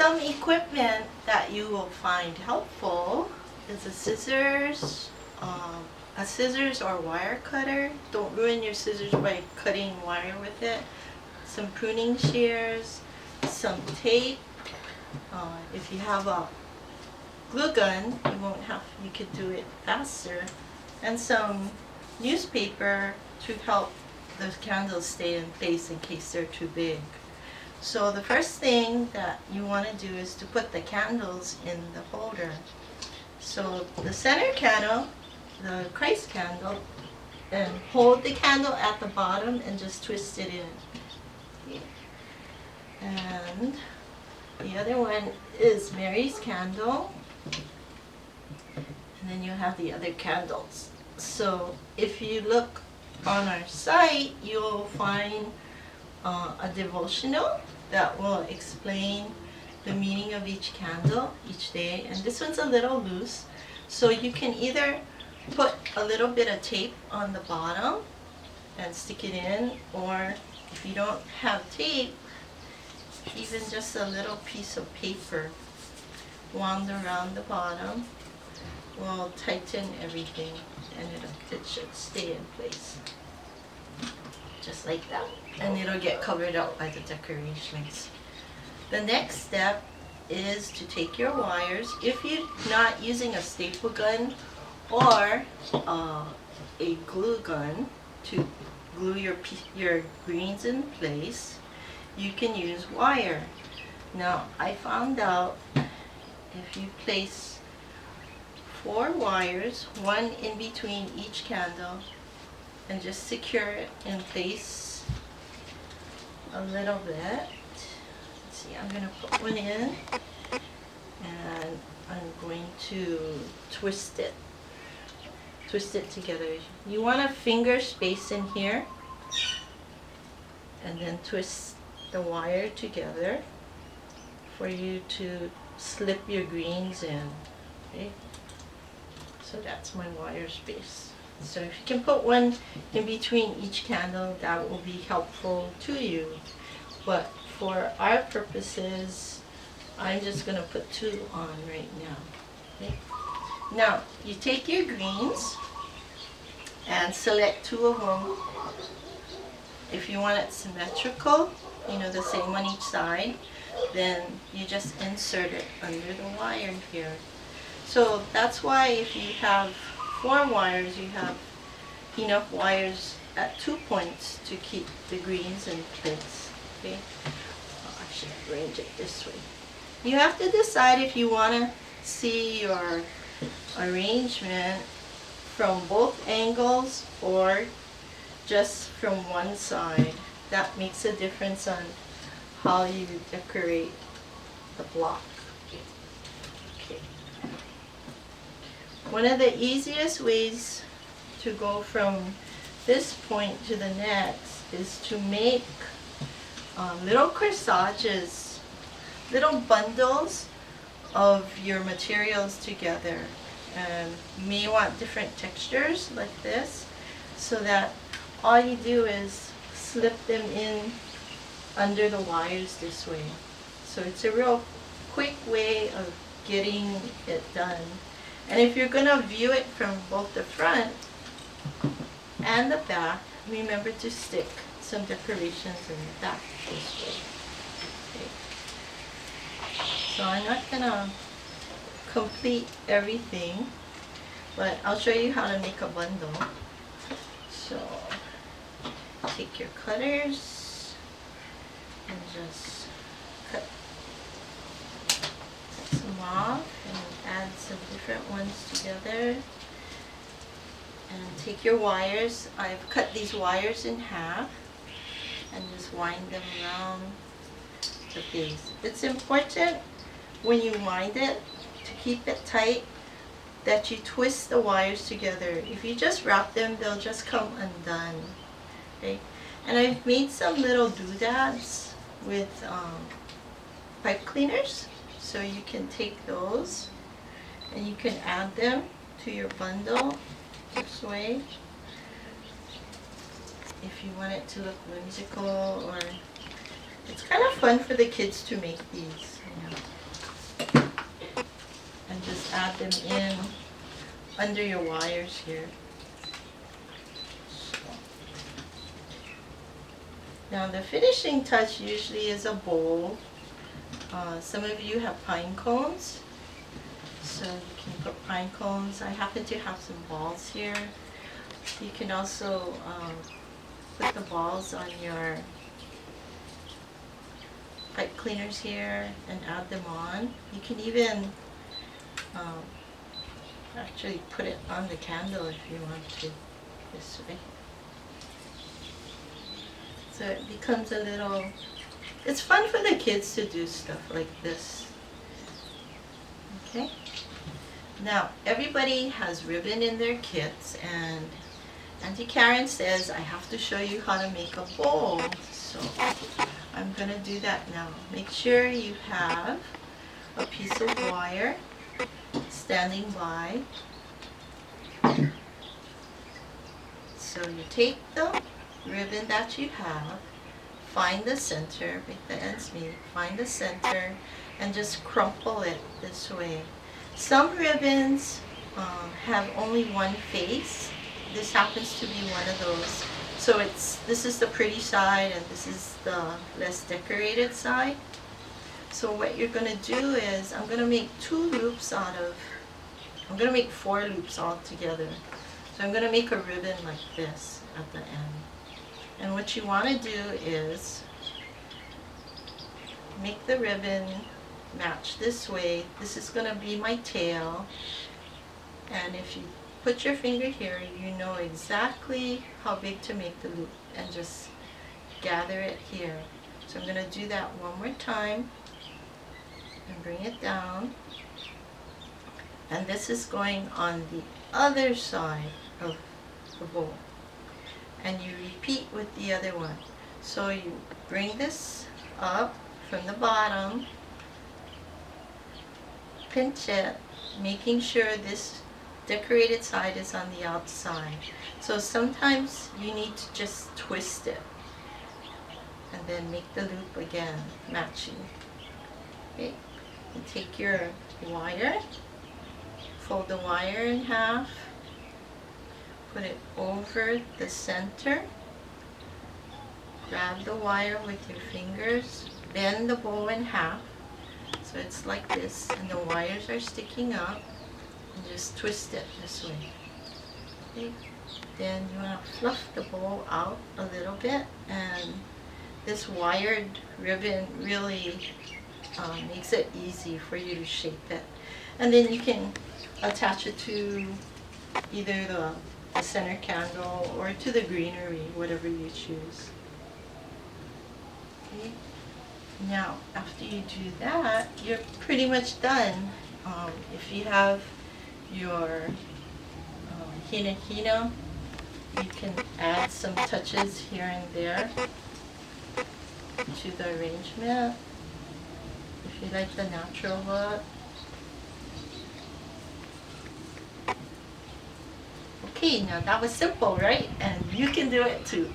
some equipment that you will find helpful is a scissors or wire cutter. Don't ruin your scissors by cutting wire with it. Some pruning shears, some tape. If you have a glue gun, you could do it faster. And some newspaper to help the candles stay in place in case they're too big. So the first thing that you want to do is to put the candles in the holder. So the center candle, the Christ candle, and hold the candle at the bottom and just twist it in. And the other one is Mary's candle. And then you have the other candles. So if you look on our site, you'll find a devotional that will explain the meaning of each candle each day. And this one's a little loose, so you can either put a little bit of tape on the bottom and stick it in, or if you don't have tape, even just a little piece of paper wound around the bottom will tighten everything, and it should stay in place. Just like that. And it'll get covered up by the decorations. The next step is to take your wires. If you're not using a staple gun or a glue gun to glue your greens in place, you can use wire. Now, I found out if you place 4 wires, one in between each candle, and just secure it in place a little bit. Let's see, I'm going to put one in, and I'm going to twist it together. You want a finger space in here, and then twist the wire together for you to slip your greens in. Okay? So that's my wire space. So if you can put one in between each candle, that will be helpful to you. But for our purposes, I'm just going to put 2 on right now. Okay? Now, you take your greens and select 2 of them. If you want it symmetrical, the same on each side, then you just insert it under the wire here. So that's why if you have 4 wires, you have enough wires at 2 points to keep the greens in place. Okay? I should arrange it this way. You have to decide if you want to see your arrangement from both angles or just from one side. That makes a difference on how you decorate the block. Okay. One of the easiest ways to go from this point to the next is to make little corsages, little bundles of your materials together. And you may want different textures like this, so that all you do is slip them in under the wires this way. So it's a real quick way of getting it done. And if you're going to view it from both the front and the back, remember to stick some decorations in the back this way. Okay. So I'm not going to complete everything, but I'll show you how to make a bundle. So take your cutters and just cut some off and add some different ones together. And take your wires. I've cut these wires in half and just wind them around the base. It's important when you wind it to keep it tight that you twist the wires together. If you just wrap them, they'll just come undone. Okay? And I've made some little doodads with pipe cleaners, so you can take those and you can add them to your bundle this way. If you want it to look whimsical, or it's kind of fun for the kids to make these. add them in under your wires here. Now the finishing touch usually is a bowl. Some of you have pine cones, so you can put pine cones. I happen to have some balls here. You can also put the balls on your pipe cleaners here and add them on. You can even actually put it on the candle if you want to, this way. So it becomes a little, it's fun for the kids to do stuff like this. Okay? Now, everybody has ribbon in their kits, and Auntie Karen says I have to show you how to make a bowl. So I'm going to do that now. Make sure you have a piece of wire standing by. So you take the ribbon that you have, find the center, make the ends meet, find the center, and just crumple it this way. Some ribbons have only one face. This happens to be one of those. So this is the pretty side and this is the less decorated side. So what you're going to do is I'm going to make 2 loops out of, I'm going to make 4 loops all together. So I'm going to make a ribbon like this at the end. And what you want to do is make the ribbon match this way. This is going to be my tail. And if you put your finger here, you know exactly how big to make the loop and just gather it here. So I'm going to do that one more time and bring it down. And this is going on the other side of the bowl. And you repeat with the other one. So you bring this up from the bottom, pinch it, making sure this decorated side is on the outside. So sometimes you need to just twist it and then make the loop again, matching. Okay, and take your wire, fold the wire in half, put it over the center, grab the wire with your fingers, bend the bowl in half, so it's like this, and the wires are sticking up, and just twist it this way. Okay. Then you want to fluff the bowl out a little bit, and this wired ribbon really makes it easy for you to shape it. And then you can attach it to either the center candle or to the greenery, whatever you choose. Okay. Now, after you do that, you're pretty much done. If you have your hina, you can add some touches here and there to the arrangement. If you like the natural look. Okay, now that was simple, right? And you can do it too.